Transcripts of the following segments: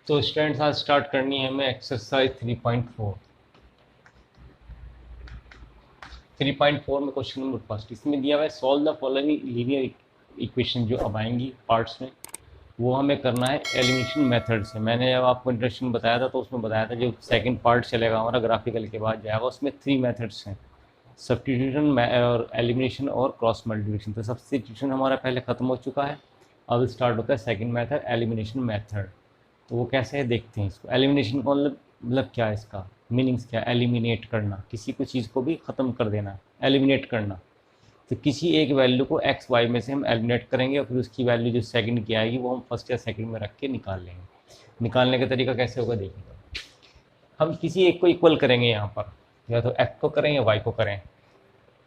तो स्टूडेंट्स आज स्टार्ट करनी है हमें एक्सरसाइज 3.4। 3.4 में क्वेश्चन नंबर फर्स्ट इसमें दिया हुआ है solve the following linear equation जो अब आएंगी पार्ट्स में, वो हमें करना है एलिमिनेशन मेथड से। मैंने जब आपको इंट्रोडक्शन बताया था तो उसमें बताया था जो सेकंड पार्ट चलेगा हमारा ग्राफिकल के बाद जाएगा, उसमें 3 मेथड्स हैं, सब्स्टिट्यूशन और एलिमिनेशन और क्रॉस मल्टीप्लिकेशन। तो सब्स्टिट्यूशन हमारा पहले खत्म हो चुका है, अब स्टार्ट होता है सेकंड मेथड एलिमिनेशन मेथड। तो वो कैसे है देखते हैं इसको। एलिमिनेशन का मतलब क्या है, इसका मीनिंग्स क्या है? एलिमिनेट करना, किसी को चीज़ को भी ख़त्म कर देना, एलिमिनेट करना। तो किसी एक वैल्यू को एक्स वाई में से हम एलिमिनेट करेंगे और फिर उसकी वैल्यू जो सेकंड की आएगी वो हम फर्स्ट या सेकंड में रख के निकाल लेंगे। निकालने का तरीका कैसे होगा देखिएगा। हम किसी एक को इक्वल करेंगे यहाँ पर, या तो एक्स को करें या वाई को करें।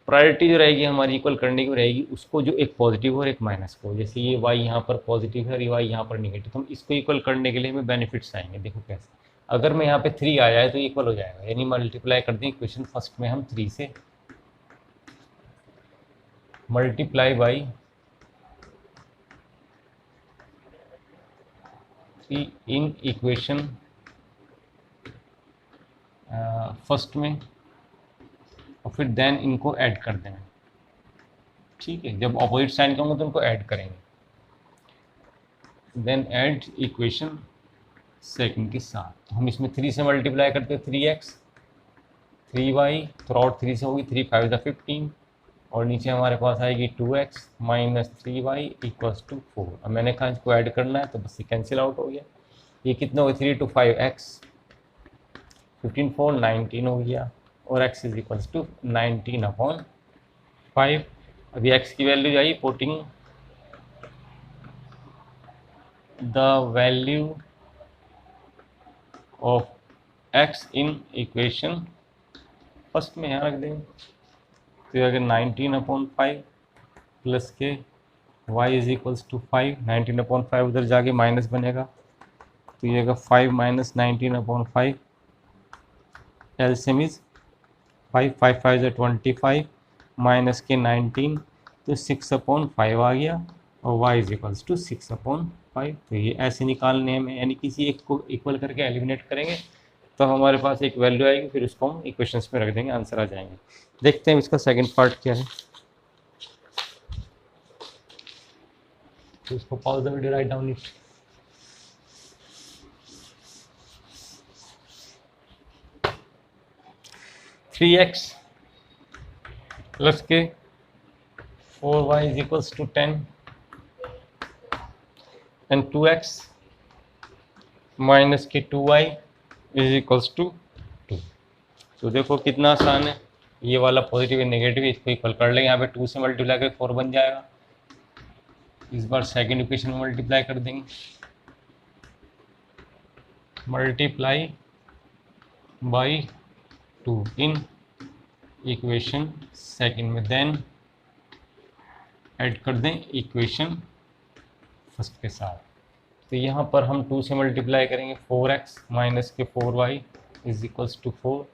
प्रायोरिटी जो रहेगी हमारी इक्वल करने की रहेगी उसको, जो एक पॉजिटिव और एक माइनस को। जैसे ये वाई यहाँ पर पॉजिटिव है और ये वाई यहाँ पर निगेटिव, तो हम इसको इक्वल करने के लिए हमें बेनिफिट्स आएंगे। देखो कैसे, अगर मैं यहाँ पे 3 आया है तो इक्वल हो जाएगा, यानी मल्टीप्लाई कर दें इक्वेशन फर्स्ट में हम 3 से, multiply by 3 in equation first में, और फिर देन इनको ऐड कर देना। ठीक है, जब अपोजिट साइन कहूँगा तो इनको ऐड करेंगे, देन ऐड इक्वेशन सेकंड के साथ। तो हम इसमें 3 से मल्टीप्लाई करते हैं 3x 3y, तो और 3 से होगी 3 5 15, और नीचे हमारे पास आएगी 2x minus 3y equals to 4। अब मैंने कहा इसको ऐड करना है तो बस ये कैंसिल आउट हो गया। ये कितना हो गया, 3 to 5x 15 4 19 हो गया, और x इज इक्वल्स टू 19/5। अभी x की value I, putting the value of x in equation first में यहाँ रख देंगे। तो अगर 19/5 प्लस के y इज इक्वल्स टू 5, 19/5 उधर जाके माइनस बनेगा, तो ये अगर 5 माइनस 19/5, एलसीएम इज 5 5 5 25 माइनस के 19, तो 6/5 आ गया, और y इज इक्वल्स टू 6/5। तो ये ऐसे निकालने में, यानी किसी एक को इक्वल करके एलिमिनेट करेंगे तो हमारे पास एक वैल्यू आएगी, फिर उसको हम इक्वेशंस में रख देंगे, आंसर आ जाएंगे। देखते हैं इसका सेकंड पार्ट क्या है। तो इसको pause the video, right down it. Three X plus के 4y is equals to 10 and 2x minus के 2y इज इक्वल्स टू 2। तो देखो कितना आसान है, ये वाला पॉजिटिव है नेगेटिव, इसको इक्वल कर लेंगे। यहाँ पे 2 से मल्टीप्लाई करके 4 बन जाएगा। इस बार सेकंड इक्वेशन में मल्टीप्लाई कर देंगे, multiply by 2 in equation second में, देन ऐड कर दें इक्वेशन फर्स्ट के साथ। तो यहाँ पर हम 2 से मल्टीप्लाई करेंगे 4x माइनस के 4y इज इक्वल्स टू 4,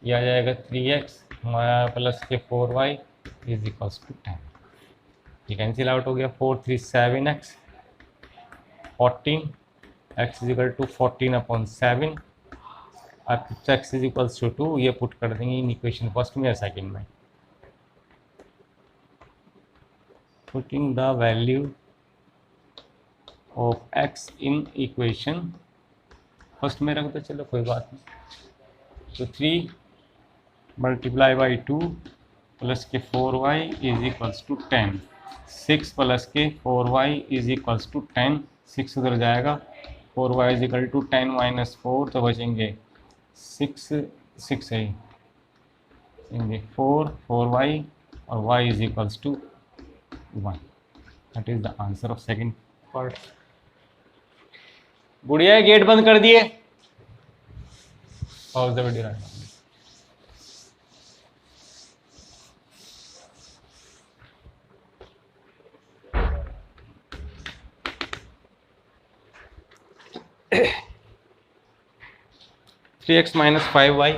यह आ जाएगा 3x प्लस के 4y इज इक्वल्स टू 10। ये कैंसिल आउट हो गया, 4 3 7x 14, x is equal to 14/7, अब x इज इक्वल्स टू 2, ये पुट कर देंगे इन इक्वेशन फर्स्ट में या सेकंड में। Putting the value of x in equation first में रख दो, चलो कोई बात नहीं। तो 3 मल्टीप्लाई बाई 2 प्लस के 4y is equals to 10, 6 plus के 4y इज इक्वल्स टू 10, 6 उधर जाएगा, 4y is equal to 10 minus 4, तो बचेंगे 6 6 है 4 4y, और y is equals to 1। That is the answer of second part. बुढ़िया गेट बंद कर दिए, pause the video right now. 3x minus 5y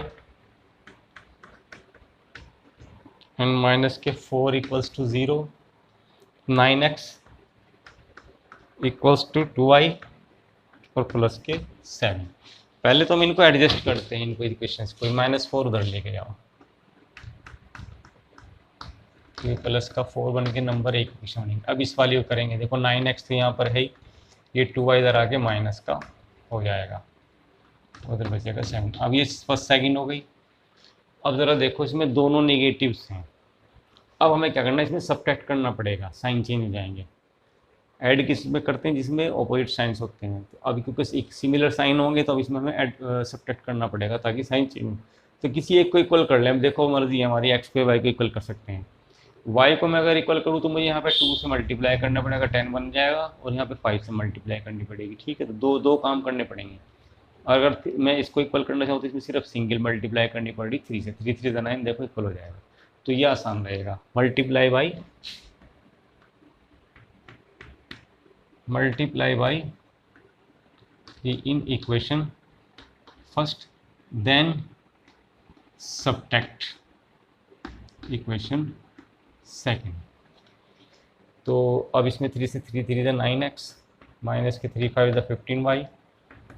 and minus के 4 equals to 0, 9x equals to 2y और प्लस के 7। पहले तो हम इनको एडजस्ट करते हैं, इनको इक्वेशंस को, -4 उधर लेके जाओ, ये प्लस का 4 बन के नंबर 1 इक्वेशन बनेगी। अब इस वाली को करेंगे, देखो 9x तो यहाँ पर है ही, ये 2y इधर आके माइनस का हो जाएगा, उधर बचेगा 7। अब ये फर्स्ट सेकंड हो गई। अब ज़रा देखो इसमें दोनों नेगेटिव्स हैं, अब हमें क्या करना है, इसमें सब्ट्रैक्ट करना पड़ेगा, साइन चेंज हो जाएंगे। ऐड किस में करते हैं, जिसमें ऑपोजिट साइंस होते हैं। तो अभी क्योंकि एक सिमिलर साइन होंगे तो अब इसमें हमें ऐड सब्ट्रैक्ट करना पड़ेगा ताकि साइन चेंज हो। तो किसी एक को इक्वल कर लें, अब देखो मर्जी है हमारी, एक्स को वाई को इक्वल कर सकते हैं। वाई को मैं अगर इक्वल करूँ तो मुझे यहाँ पे 2 से मल्टीप्लाई करना पड़ेगा, 10 बन जाएगा, और यहाँ पे 5 से मल्टीप्लाई करनी पड़ेगी, ठीक है। तो दो दो काम करने पड़ेंगे। अगर मैं इसको इक्वल करना चाहूँ तो इसमें सिर्फ सिंगल मल्टीप्लाई करनी पड़ेगी 3 से, 3 3 9, देखो इक्वल हो जाएगा। तो ये आसान रहेगा, multiply by in equation first, then subtract equation second। तो अब इसमें 3 से 3 3 9x, माइनस के 3 5 15y,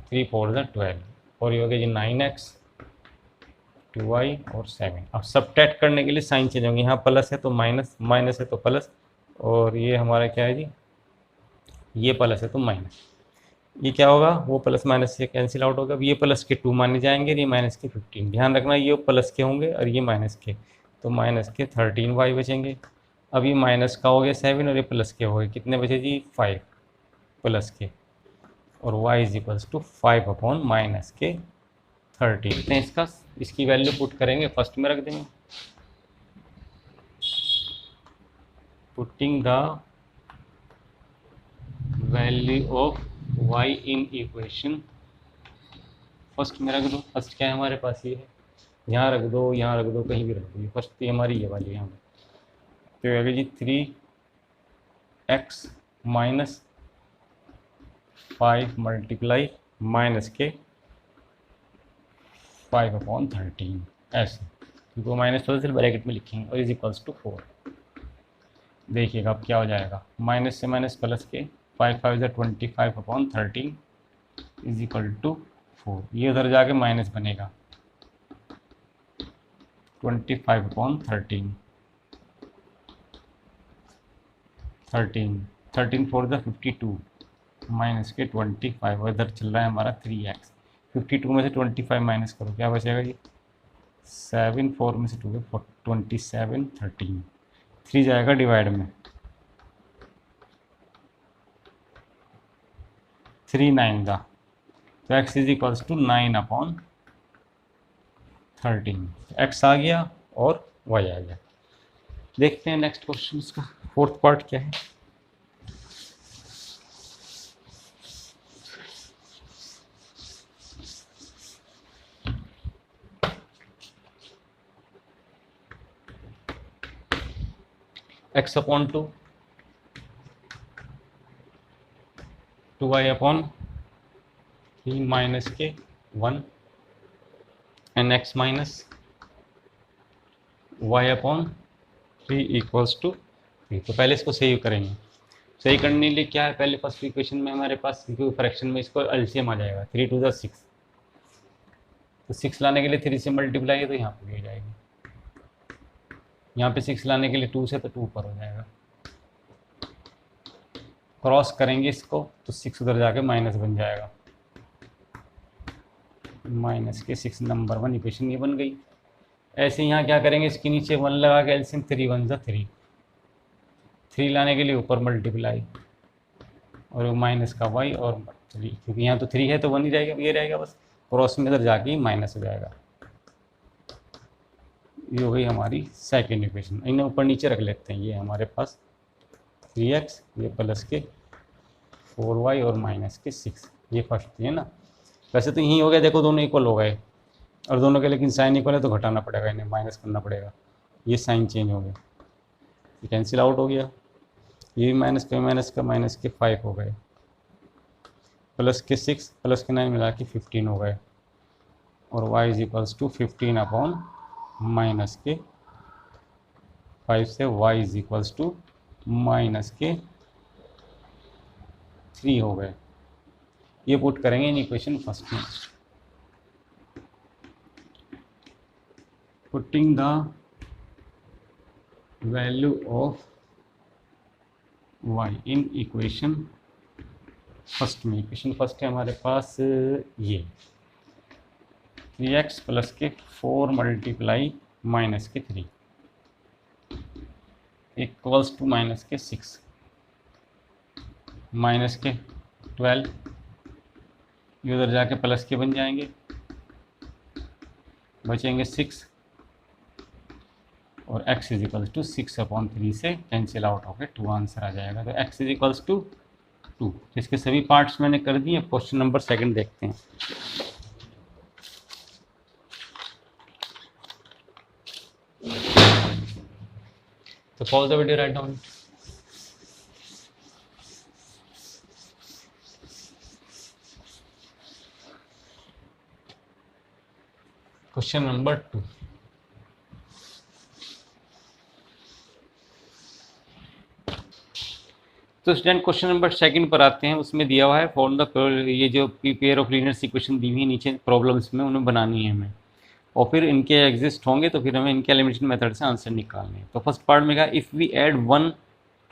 3 4 12, और ये हो गया जी 9x 2y और 7। अब सब्ट्रैक्ट करने के लिए साइन चेंज होंगे, यहाँ प्लस है तो माइनस, माइनस है तो प्लस, और ये हमारा क्या है जी, ये प्लस है तो माइनस। ये क्या होगा, वो प्लस माइनस से कैंसिल आउट होगा। अब ये प्लस के 2 माने जाएंगे, ये माइनस के 15। ध्यान रखना ये प्लस के होंगे और ये माइनस के, तो माइनस के 13y बचेंगे। अब ये माइनस का हो गया 7 और ये प्लस के हो गए, कितने बचे जी 5 प्लस के, और y is equals to 5 upon minus के 13। इसका इसकी वैल्यू पुट करेंगे, फर्स्ट में रख देंगे, putting the value of y in equation first में रख दो। फर्स्ट क्या है हमारे पास, ये है, यहाँ रख दो, यहाँ रख दो, कहीं भी रख दो, ये फर्स्ट ये हमारी ये वाली यहाँ पे। तो आगे जी 3x माइनस 5 मल्टीप्लाई माइनस के 5 अपॉन 13, ऐसे, क्योंकि माइनस तो सिर्फ ब्रैकेट में लिखेंगे, और इज इक्वल्स टू 4। देखिएगा अब क्या हो जाएगा, माइनस से माइनस प्लस के 5 5 25 अपॉन 13 इज इक्वल टू 4। ये उधर जाके माइनस बनेगा, 25 अपॉन 13 4 52 माइनस के 25, और इधर चल रहा है हमारा 3x। 52 में से 25 माइनस करो, क्या बचेगा जी 7, 4 में से 2 27 13, 3 जाएगा डिवाइड में, 3 9 दा, तो x is equals to 9 upon 13। x आ गया और y आ गया। देखते हैं नेक्स्ट क्वेश्चन का फोर्थ पार्ट क्या है। x upon 2, 2y upon 3 minus के 1, and x minus y upon 3 equals to 3। तो पहले इसको सही करेंगे। सही करने के लिए क्या है, पहले फर्स्ट इक्वेशन में हमारे पास फ्रैक्शन में इसको एलसीएम आ जाएगा, 3 2 6, तो 6 लाने के लिए 3 से मल्टीप्लाई है तो यहाँ पर भी हो जाएगी। यहाँ पे 6 लाने के लिए 2 से, तो 2 पर हो जाएगा। क्रॉस करेंगे इसको तो 6 उधर जाके माइनस बन जाएगा, माइनस के 6 नंबर 1 इक्वेशन ये बन गई। ऐसे यहाँ क्या करेंगे, इसके नीचे 1 लगा के एलसीएम 3 1 3, 3 लाने के लिए ऊपर मल्टीप्लाई, और माइनस का y और 3, क्योंकि यहाँ तो 3 है तो 1 ही रहेगा, ये रहेगा बस, क्रॉस में इधर जाके माइनस हो जाएगा। ये हो गई हमारी सेकेंड इक्वेशन। इन्हें ऊपर नीचे रख लेते हैं, ये हमारे पास 3x, ये प्लस के 4y और माइनस के 6, ये फर्स्ट थी है ना। वैसे तो यही हो गया, देखो दोनों इक्वल हो गए, और दोनों के लेकिन साइन इक्वल है तो घटाना पड़ेगा, इन्हें माइनस करना पड़ेगा, ये साइन चेंज हो गया, ये कैंसिल आउट हो गया, ये माइनस का माइनस के 5 हो गए, प्लस के 6 प्लस के 9 मिला के 15 हो गए, और y is equals to 15 upon minus के 5 से y is equals to minus के 3 हो गए। ये पुट करेंगे इन इक्वेशन फर्स्ट में, putting the value of y in equation first में। इक्वेशन फर्स्ट है हमारे पास ये 3x प्लस के 4 मल्टीप्लाई माइनस के 3 इक्वल्स टू माइनस के 6 माइनस के 12, ये उधर जाके प्लस के बन जाएंगे, बचेंगे 6 और x इज इक्वल्स टू 6/3 से कैंसिल आउट होकर 2 आंसर आ जाएगा। तो x इज इक्वल्स टू 2। इसके सभी पार्ट्स मैंने कर दिए। क्वेश्चन नंबर 2 देखते हैं। तो pause the video, right down. Question number 2, तो स्टूडेंट क्वेश्चन नंबर 2 पर आते हैं। उसमें दिया हुआ है फॉर द, ये जो पेयर ऑफ लीनियर इक्वेशन दी हुई है नीचे प्रॉब्लम्स में, उन्हें बनानी है हमें, और फिर इनके एग्जिस्ट होंगे तो फिर हमें इनके एलिमिनेशन मेथड से आंसर निकालने हैं। तो फर्स्ट पार्ट में कहा if we add 1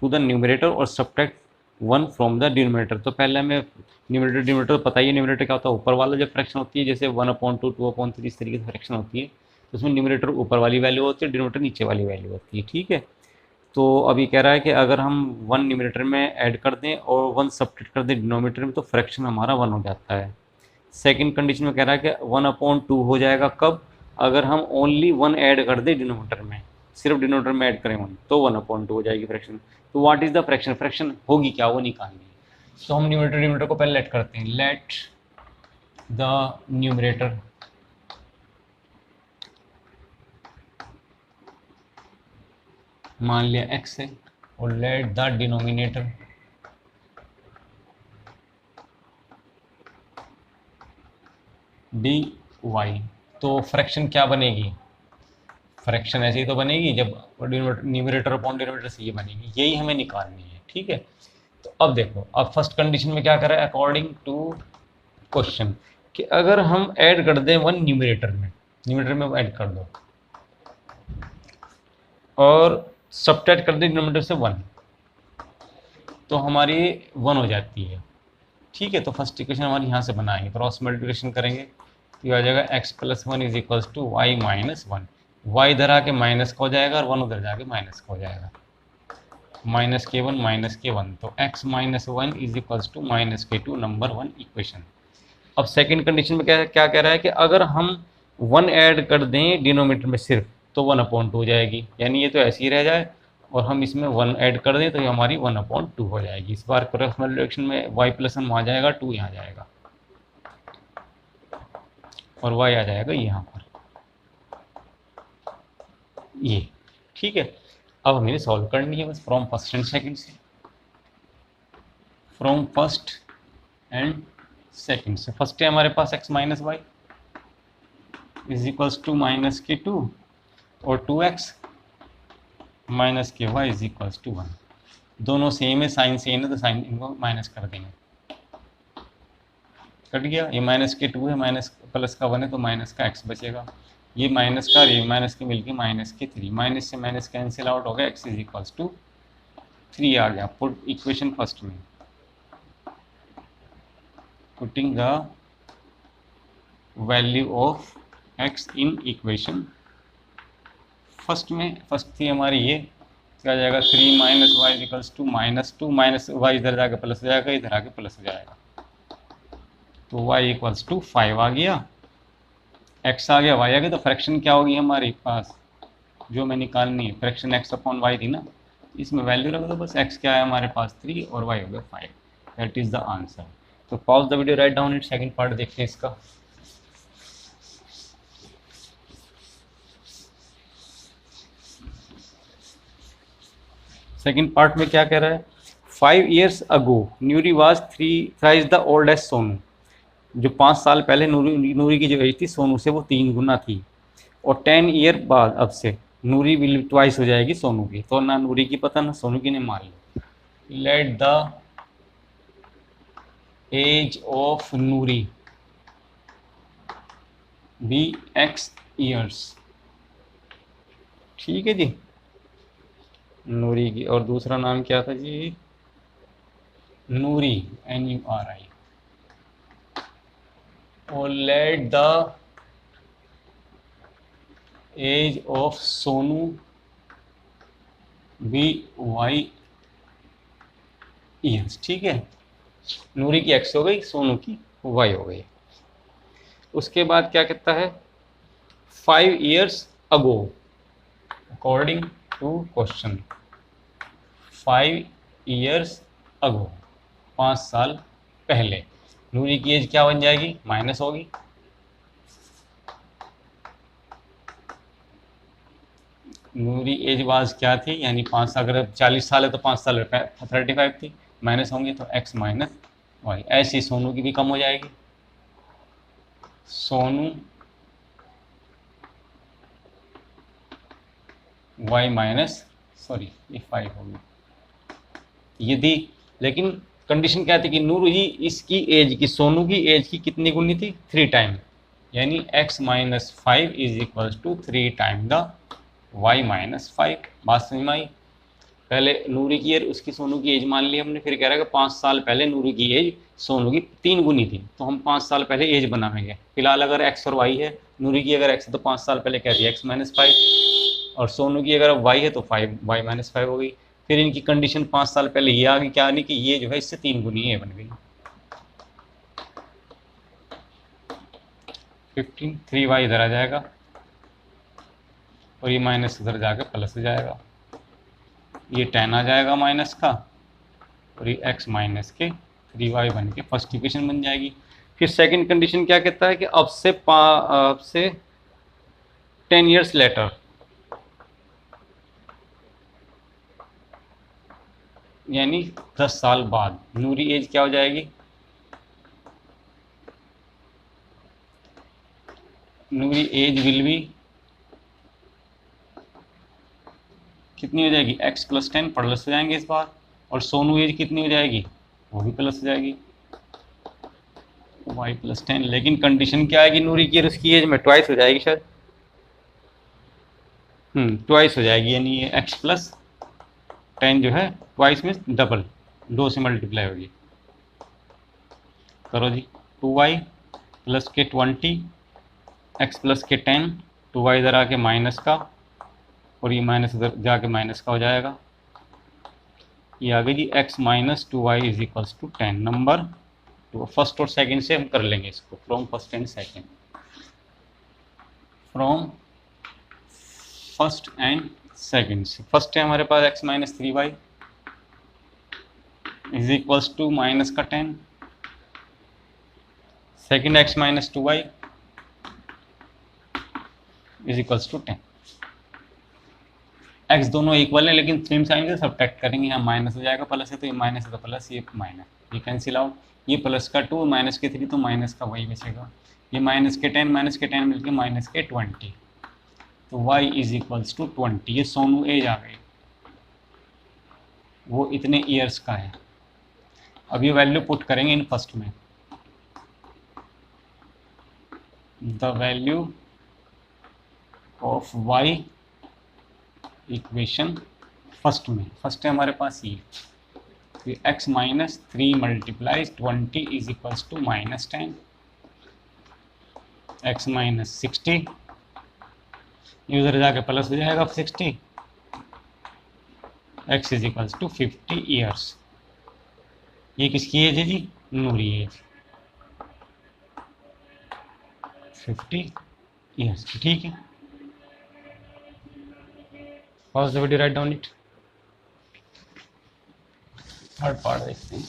to the numerator और सब्ट्रैक्ट 1 फ्रॉम द डिनोमिनेटर। तो पहले हमें न्यूमरेटर डिनोमिनेटर पता ही है, न्यूमरेटर क्या होता है, ऊपर वाला जब फ्रैक्शन होती है, जैसे 1/2 2/3 इस तरीके से फ्रैक्शन होती है, तो उसमें न्यूमरेटर ऊपर वाली वैल्यू होती है, डिनोमिनेटर नीचे वाली वैल्यू होती है। ठीक है, तो अभी कह रहा है कि अगर हम 1 न्यूमरेटर में ऐड कर दें और 1 सब्ट्रैक्ट कर दें डिनोमिनेटर में, तो फ्रैक्शन हमारा 1 हो जाता है। सेकंड कंडीशन में कह रहा है कि 1/2 हो जाएगा कब, अगर हम ओनली 1 ऐड कर दें डिनोमिनेटर में, सिर्फ डिनोमिनेटर में ऐड करें 1, तो 1/2 हो जाएगी फ्रैक्शन। तो what is the fraction, fraction होगी क्या, वो निकालनी है। तो हम न्यूमरेटर को पहले लेट करते हैं, लेट द न्यूमरेटर मान लिया x है, और लेट द डिनोमिनेटर dy। तो फ्रैक्शन क्या बनेगी, फ्रैक्शन ऐसे ही तो बनेगी जब न्यूमरेटर अपॉन डिनोमिनेटर से ये बनेगी, यही हमें निकालनी है। ठीक है, तो अब देखो, अब फर्स्ट कंडीशन में क्या करें अकॉर्डिंग टू क्वेश्चन, कि अगर हम ऐड कर दें 1 न्यूमरेटर में ऐड कर दो और सब्ट्रैक्ट कर दें डिनोमिनेटर से 1, तो हमारी 1 हो जाती है। ठीक है, तो फर्स्ट इक्वेशन हमारी यहाँ से बनाएंगे, क्रॉस मल्टीप्लिकेशन करेंगे तो ये आ जाएगा x + 1 is equals to y - 1। y इधर आके माइनस का हो जाएगा और 1 उधर जाके माइनस का हो जाएगा, -k1 तो x - 1 is equals to -k2 number 1 equation. अब सेकंड कंडीशन में क्या कह रहा है कि अगर हम 1 ऐड कर दें डिनोमिनेटर में सिर्फ, तो 1/2 हो जाएगी, यानी ये तो ऐसे ही रह जाए और हम इसमें 1 ऐड कर दें तो ये हमारी 1/2 हो जाएगी। इस बार क्रॉस मल्टीप्लिकेशन में y + 1 वहाँ जाएगा, 2 यहाँ जाएगा और y आ जाएगा यहाँ पर, ये। ठीक है, अब हमें सॉल्व करनी है बस फ्रॉम फर्स्ट एंड सेकंड से, फ्रॉम फर्स्ट एंड सेकंड से। फर्स्ट है हमारे पास x - y is equals to -k2 और 2x - ky is equals to 1। दोनों सेम है, साइन सेम है, तो साइन इनको माइनस कर देंगे, कट गया। ये -k2 है, माइनस प्लस का 1 है, तो माइनस का x बचेगा, ये माइनस का, ये माइनस के मिलके -k3, माइनस से माइनस कैंसिल आउट हो गया, x इज इक्वल्स टू 3 आ गया। पुट इक्वेशन फर्स्ट में, putting the value of x in equation first में, फर्स्ट थी हमारी ये, क्या आ जाएगा 3 - y equals to -2, minus y इधर जाके प्लस हो जाएगा, इधर आके प्लस हो जाएगा, तो y इक्वल्स टू 5 आ गया, x आ गया, y आ गया। तो फ्रैक्शन क्या होगी हमारे पास, जो हमें निकालनी है, फ्रैक्शन x/y थी ना, इसमें वैल्यू रख दो बस, x क्या है हमारे पास 3 और y हो गया 5, दैट इज द आंसर। तो pause the video, right down it, second part देखते हैं इसका। सेकंड पार्ट में क्या कह रहा है, 5 years ago Nuri was thrice the oldest Sonu. जो 5 साल पहले नूरी की जो एज थी सोनू से, वो 3 गुना थी, और 10 ईयर बाद अब से नूरी विल ट्वाइस हो जाएगी सोनू की। तो ना नूरी की पता ना सोनू की, ने मान ली। Let the age of Nuri be X years. ठीक है जी, नूरी की। और दूसरा नाम क्या था जी? नूरी, NURI। और let the age of Sonu be y years. ठीक है, नूरी की एक्स हो गई, सोनू की वाई हो गई। उसके बाद क्या कहता है? 5 years ago, according to question. 5 years ago, 5 साल पहले। नूरी की एज क्या बन जाएगी? माइनस होगी। नूरी एज वाज क्या थी? यानी 5, अगर 40 साल है तो 5 साल 35 थी, माइनस होंगे तो x माइनस वाई। ऐसी सोनू की भी कम हो जाएगी। सोनू y माइनस, सॉरी ये 5 होगी यदि, लेकिन कंडीशन क्या थी कि नूर जी इसकी एज की, सोनू की एज की कितनी गुनी थी? 3 टाइम, यानी x minus 5 is equal to 3 time the y minus 5। बात समझ में आई? पहले नूरी की एज, उसकी सोनू की एज मान ली हमने, फिर कह रहा है कि 5 साल पहले नूरी की एज सोनू की 3 गुनी थी, तो हम 5 साल पहले एज बनाएंगे। फिलहाल अगर एक्स और वाई है, नूरी की अगर एक्स है तो 5 साल पहले क्या थी? एक्स माइनस 5, और सोनू की अगर वाई है तो 5, वाई माइनस 5 हो गई। फिर इनकी कंडीशन 5 साल पहले ये आ गई, क्या नहीं कि ये जो है इससे 3 गुनी ये बन गई। 15, 3y इधर आ जाएगा और ये माइनस इधर जाकर प्लस हो जाएगा। ये 10 आ जाएगा माइनस का, और ये x माइनस के 3y बन के फर्स्ट इक्वेशन बन जाएगी। फिर सेकंड कंडीशन क्या कहता है कि अब से 10 years लेटर, यानी 10 साल बाद नूरी एज क्या हो जाएगी? नूरी एज विल बी कितनी हो जाएगी? x प्लस 10 प्लस हो जाएंगे इस बार, और सोनू एज कितनी हो जाएगी? वो भी प्लस हो जाएगी, y प्लस 10। लेकिन कंडीशन क्या आएगी? नूरी की और उसकी एज में ट्वाइस हो जाएगी शायद, ट्वाइस हो जाएगी, यानी ये x प्लस 10 जो है ट्वाइस में डबल, 2 से मल्टीप्लाई होगी। करो जी, 2y प्लस के 20, x प्लस के 10, 2y इधर आके माइनस का, और ये माइनस इधर जाके माइनस का हो जाएगा। ये आ गई जी x minus 2y is equals to 10। Number तो फर्स्ट और सेकंड से हम कर लेंगे इसको, from first and second. From first and second से, फर्स्ट है हमारे पास x minus 3y is equals to minus का 10, second x minus 2y is equals to 10। x दोनों इक्वल है लेकिन सेम साइन से सब्ट्रैक्ट करेंगे, यहाँ माइनस हो जाएगा, प्लस है तो ये माइनस है तो प्लस, ये माइनस, ये कैंसिल आउट। ये प्लस का 2 माइनस के 3 तो माइनस का वही बचेगा। ये माइनस के 10 मिलके माइनस के 20, तो y इज इक्वल्स टू 20। ये सोनू एज आ गई, वो इतने ईयर्स का है। अब ये वैल्यू पुट करेंगे इन फर्स्ट में, the value of y equation first में, फर्स्ट है हमारे पास ये, फिर x minus 3 multiplies 20 is equals to minus 10, x minus 60, ये उधर जाके प्लस हो जाएगा 60, x is equals to 50 years. ये किसकी एज है जी? नूरी एज, 50 ईयर्स की। ठीक है, pause the video, write down it। Third part देखते हैं।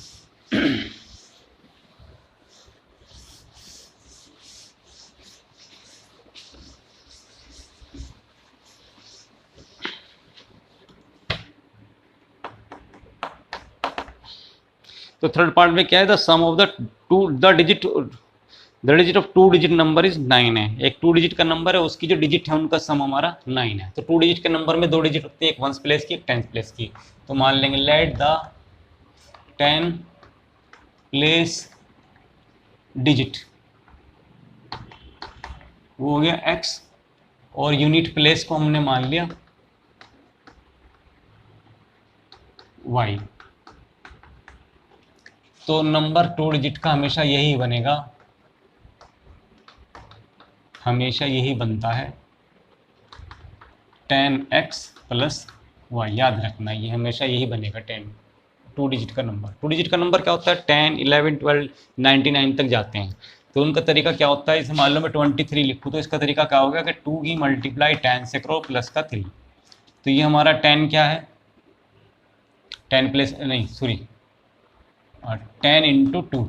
तो थर्ड पार्ट में क्या है? The sum of the digit of 2 digit number is 9 है। एक 2 डिजिट का नंबर है, उसकी जो डिजिट है उनका सम हमारा 9 है। तो 2 डिजिट के नंबर में 2 डिजिट होती है, एक 1s प्लेस की, एक 10s प्लेस की। तो मान लेंगे लेट द 10 प्लेस डिजिट, वो हो गया x, और यूनिट प्लेस को हमने मान लिया y। तो नंबर 2 डिजिट का हमेशा यही बनेगा, हमेशा यही बनता है 10x प्लस y। याद रखना ये हमेशा यही बनेगा 10, 2 डिजिट का नंबर। 2 डिजिट का नंबर क्या होता है, 10, 11, 12, 99 तक जाते हैं। तो उनका तरीका क्या होता है, इसे मान लो मैं 23 लिखूँ तो इसका तरीका क्या होगा कि 2 की मल्टीप्लाई 10 से करो प्लस का 3। तो ये हमारा 10 क्या है, 10 प्लस नहीं सॉरी 10 इंटू 2,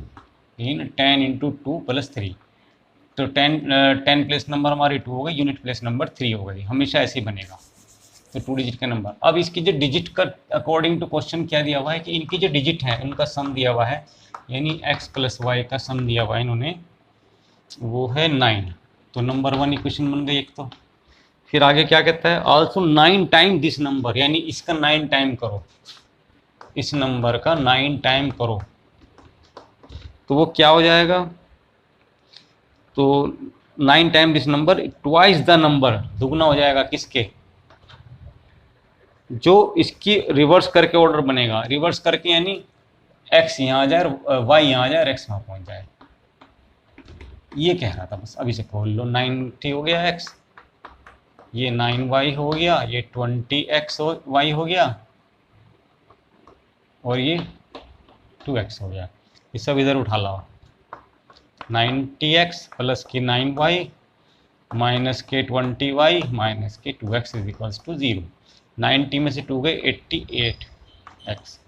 यही ना, 10 इंटू 2 प्लस 3। तो 10 प्लेस नंबर हमारी 2 हो गई, यूनिट प्लेस नंबर 3 हो गई, हमेशा ऐसे ही बनेगा। तो 2 डिजिट का नंबर। अब इसकी जो डिजिट का अकॉर्डिंग टू क्वेश्चन क्या दिया हुआ है कि इनकी जो डिजिट है उनका सम दिया हुआ है, यानी x प्लस वाई का सम दिया हुआ है इन्होंने, वो है 9। तो नंबर 1 इक्वेशन बन गई एक। तो फिर आगे क्या कहता है, ऑल्सो 9 टाइम दिस नंबर, यानी इसका 9 टाइम करो, इस नंबर का 9 टाइम करो। तो वो क्या हो जाएगा, तो 9 time this number twice the number, दुगना हो जाएगा किसके, जो इसकी रिवर्स करके ऑर्डर बनेगा। रिवर्स करके यानी x यहाँ आ जाए और y यहाँ आ जाए और x वहाँ पहुँच जाए, ये कह रहा था बस। अभी से खोल लो, 90 हो गया x, ये 9y हो गया, ये 20x y हो गया, और ये 2x हो गया। ये सब इधर उठा लाओ, 90x प्लस की 9y माइनस के 20y माइनस के 2x इज इक्वल्स टू 0। 90 में से 2 गए 88x,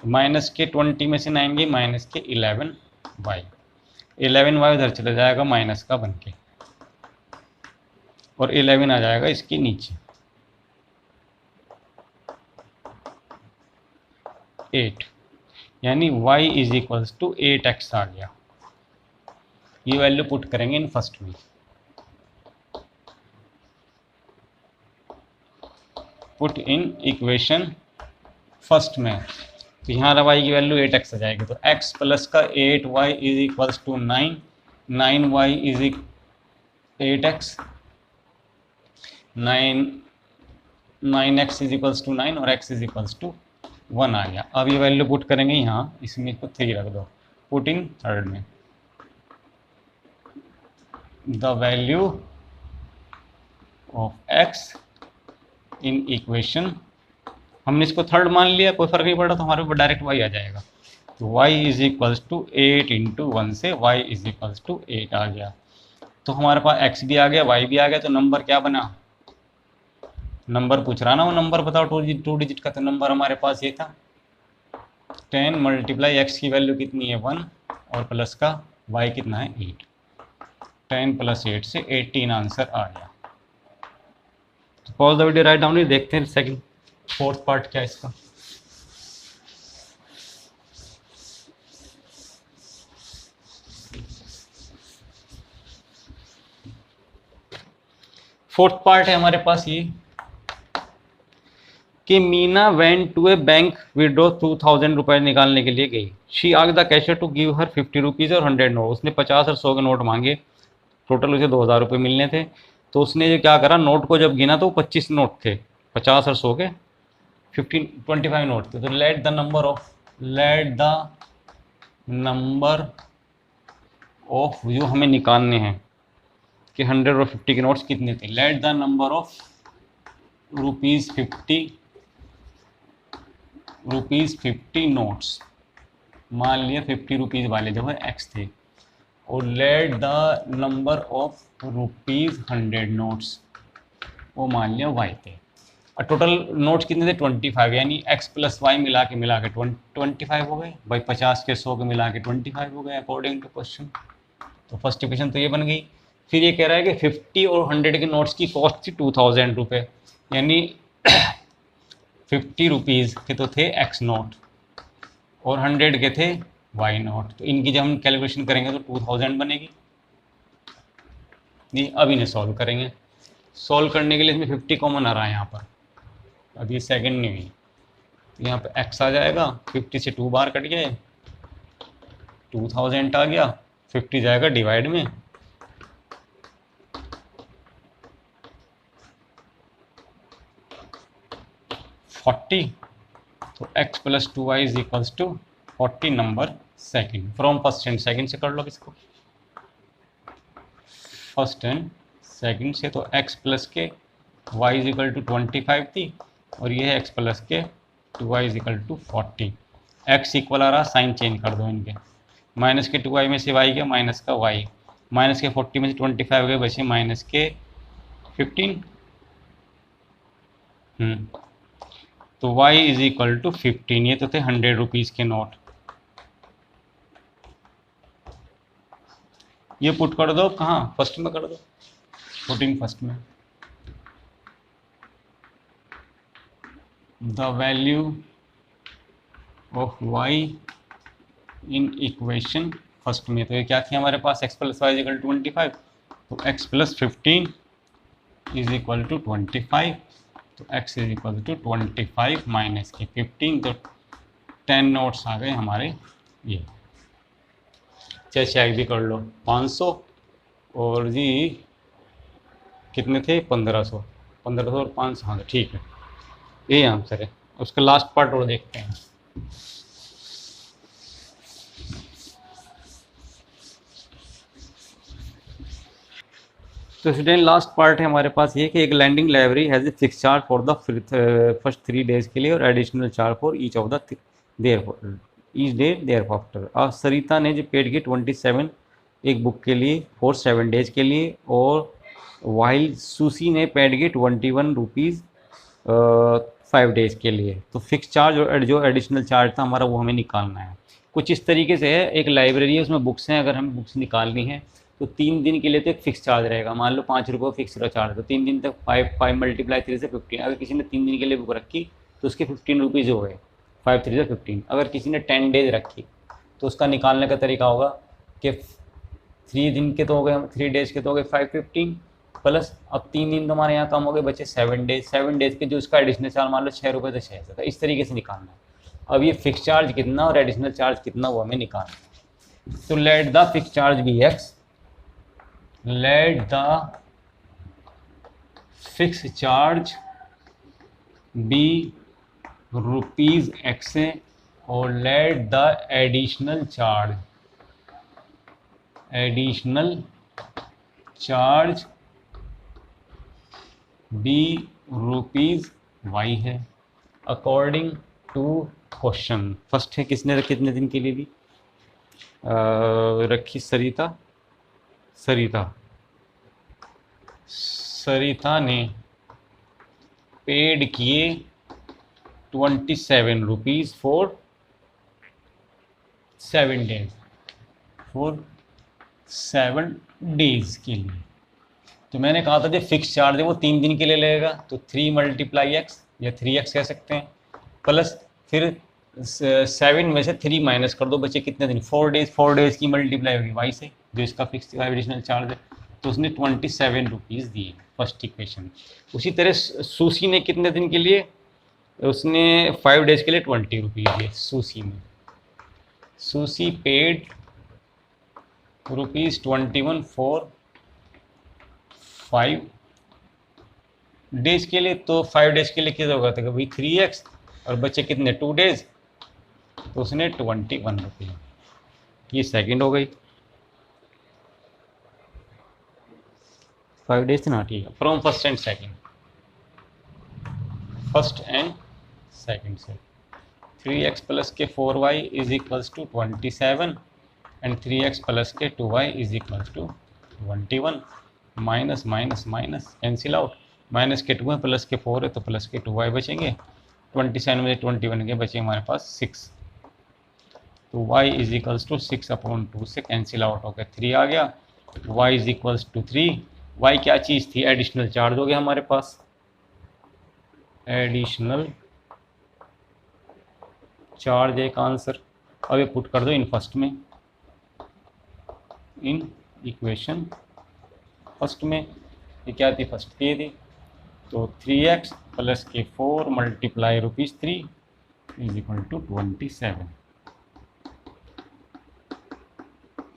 माइनस के 20 में से 9 गए माइनस के 11y, 11y उधर चला जाएगा माइनस का बन के, और 11 आ जाएगा इसके नीचे 8, यानी y is equals to 8x आ गया। ये वैल्यू पुट करेंगे इन फर्स्ट में, पुट इन इक्वेशन फर्स्ट में। तो यहाँ y की वैल्यू 8x आ जाएगी, तो x प्लस का 8y is equals to 9, 9y is 8x, 9x is equals to 9 और x इज इक्वल्स टू 1 आ गया। अब ये वैल्यू पुट करेंगे यहाँ, इसमें इसको 3 रख दो, पुट इन थर्ड में the value of x in equation. हमने इसको थर्ड मान लिया, कोई फर्क नहीं पड़ा, तो हमारे ऊपर डायरेक्ट y आ जाएगा। तो y is equals to 8 into 1 से y इज इक्वल्स टू 8 आ गया। तो हमारे पास x भी आ गया, y भी आ गया, तो नंबर क्या बना, नंबर पूछ रहा ना, वो नंबर बताओ 2 डिजिट का। तो नंबर हमारे पास ये था 10 मल्टीप्लाई x की वैल्यू कितनी है 1, और प्लस का y कितना है 8, 10 प्लस 8 से 18 आंसर आ गया। तो pause the video, right down, देखते हैं सेकंड फोर्थ पार्ट क्या है इसका। फोर्थ पार्ट है हमारे पास ये कि Meena went to a bank withdraw 2000 रुपए निकालने के लिए गई। She asked the cashier to give her 50 rupees और 100 नोट। उसने 50 और 100 के नोट मांगे, टोटल उसे 2000 रुपये मिलने थे। तो उसने ये क्या करा, नोट को जब गिना तो 25 नोट थे, 50 और 100 के 25 नोट थे। तो लेट द नंबर ऑफ जो हमें निकालने हैं कि 100 और 50 के नोट्स कितने थे। Let the number of ₹50 notes, मान लिया 50 रुपीज़ वाले जो है x थे, और let the number of ₹100 notes, वो मान लिया y थे। और टोटल नोट्स कितने थे 25, यानी x प्लस वाई मिला के 25 हो गए भाई, 50 के 100 के मिला के 25 हो गए अकॉर्डिंग टू क्वेश्चन। तो फर्स्ट इक्वेशन तो ये बन गई। फिर ये कह रहा है कि 50 और 100 के नोट्स की कॉस्ट थी 2000 रुपये, यानी 50 रुपीज़ के तो थे x नोट और 100 के थे y नोट। तो इनकी जब हम कैलकुलेशन करेंगे तो 2000 बनेगी। नहीं, अब इन्हें सॉल्व करेंगे। सॉल्व करने के लिए इसमें 50 कॉमन आ रहा है यहाँ पर, अब ये सेकंड नहीं हुई, तो यहाँ पे x आ जाएगा, 50 से 2 बार कट गए, 2000 आ गया, 50 जाएगा डिवाइड में, फोर्टी, तो x plus 2y is equals to 40 number second. From first and second से कर लो इसको, फर्स्ट एंड सेकेंड से। तो x प्लस के y इज इक्वल टू 25 थी, और ये है x प्लस के 2y is equal to 40। x equal आ रहा, साइन चेंज कर दो इनके, माइनस के 2y में से y गया, माइनस का y, माइनस के 40 में से 25 गए, बचे माइनस के 15। तो y इज इक्वल टू 15। ये तो थे 100 रुपीज़ के नोट। ये पुट कर दो कहाँ, फर्स्ट में कर दो, पुटिंग फर्स्ट में। The value of y in equation first में, तो ये क्या थी हमारे पास, x plus y is equal to 25, तो x plus 15 is equal to 25, तो x is equal to 25 minus के 15, तो 10 नोट्स आ गए हमारे। ये चेक भी कर लो, 500 और जी कितने थे, 1500, 1500 और 500, हाँ ठीक है, ये आंसर है। उसका लास्ट पार्ट और देखते हैं। तो स्टूडेंट लास्ट पार्ट है हमारे पास ये कि एक lending library has a fix charge for the first 3 days के लिए और additional charge for each of the each day thereafter. Sarita ने जो पेड की 27 एक बुक के लिए फॉर 7 डेज के लिए, और वाइल सुसी ने पेड की 21 रुपीज़ 5 डेज के लिए। तो फिक्स चार्ज और जो एडिशनल चार्ज था हमारा वो हमें निकालना है। कुछ इस तरीके से है, एक लाइब्रेरी है उसमें बुक्स हैं, अगर हमें बुक्स निकालनी है तो 3 दिन के लिए तो एक फिक्स चार्ज रहेगा, मान लो 5 रुपये फिक्स चार्ज है, तो 3 दिन तक 5 मल्टीप्लाई 3 से 15। अगर किसी ने 3 दिन के लिए बुक रखी तो उसके 15 रुपीज़ हो गए, 5 3 से 15। अगर किसी ने 10 डेज रखी तो उसका निकालने का तरीका होगा कि 3 दिन के तो हो गए, 3 डेज के तो हो गए 515 प्लस, अब 3 दिन तो हमारे यहाँ कम हो गए, बचे 7 डेज। 7 डेज के जो उसका एडिशनल चार्ज मान लो 6 रुपये तो 6 तो इस तरीके से निकालना है। अब ये फिक्स चार्ज कितना और एडिशनल चार्ज कितना वो हमें निकालना है। तो let the fix charge be x, let the fixed charge be rupees x और let the additional charge be rupees y है अकॉर्डिंग टू क्वेश्चन। फर्स्ट है किसने कितने दिन के लिए भी रखी, सरिता ने पेड किए 27 rupees for 7 days, for 7 days के लिए। तो मैंने कहा था जो फिक्स चार्ज है वो 3 दिन के लिए लगेगा, तो 3 मल्टीप्लाई x या 3x कह सकते हैं, प्लस फिर 7 में से 3 माइनस कर दो, बचे कितने दिन, 4 डेज। 4 डेज की मल्टीप्लाई होगी y से जो इसका फिक्स एडिशनल चार्ज है, तो उसने 27 रुपीज़ दिए फर्स्ट इक्वेशन। उसी तरह सूसी ने कितने दिन के लिए, उसने 5 डेज के लिए 20 रुपीज़ दिए सूसी ने। सूसी पेड ₹21 फॉर 5 डेज के लिए, तो 5 डेज के लिए क्या होगा था भाई 3x, और बचे कितने 2 डेज, तो उसने 21 रुपये। ये सेकंड हो गई, 5 डेज ना, ठीक है। फ्रॉम फर्स्ट एंड सेकंड से 3x प्लस के 4y is equals to 27 and 3x plus के 2y is equals to 21। Minus minus minus cancel out, minus के 2 है प्लस के 4 है तो प्लस के 2y बचेंगे, 27 में 21 के बचे हमारे पास 6, तो y इज इक्वल्स टू 6/2 से कैंसिल आउट हो गया, 3 आ गया, y is equals to 3। y क्या चीज़ थी, एडिशनल चार्ज हो गया हमारे पास, एडिशनल चार्ज एक आंसर। अब ये पुट कर दो इन फर्स्ट में, इन इक्वेशन फर्स्ट में। ये क्या थी, फर्स्ट ये थी, तो 3x प्लस के 4 multiply ₹3 is equal to 27।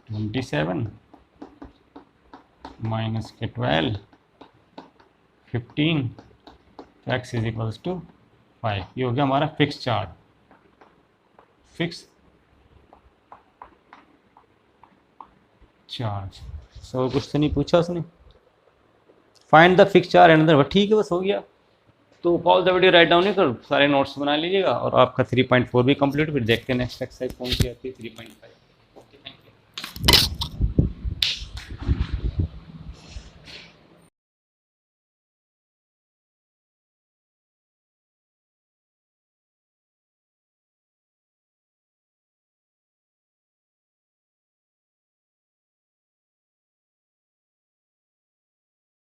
27 minus के 12 15 तो x इज इक्वल्स टू 5। ये हो गया हमारा फिक्स चार्ज। सो कुछ तो नहीं पूछा उसने। Find the fix charge and the, ठीक है बस हो गया। तो pause the video right down नहीं कर, सारे नोट्स बना लीजिएगा और आपका 3.4 भी कंप्लीट। फिर देखते हैं नेक्स्ट एक्सरसाइज कौन सी आती है 3.5।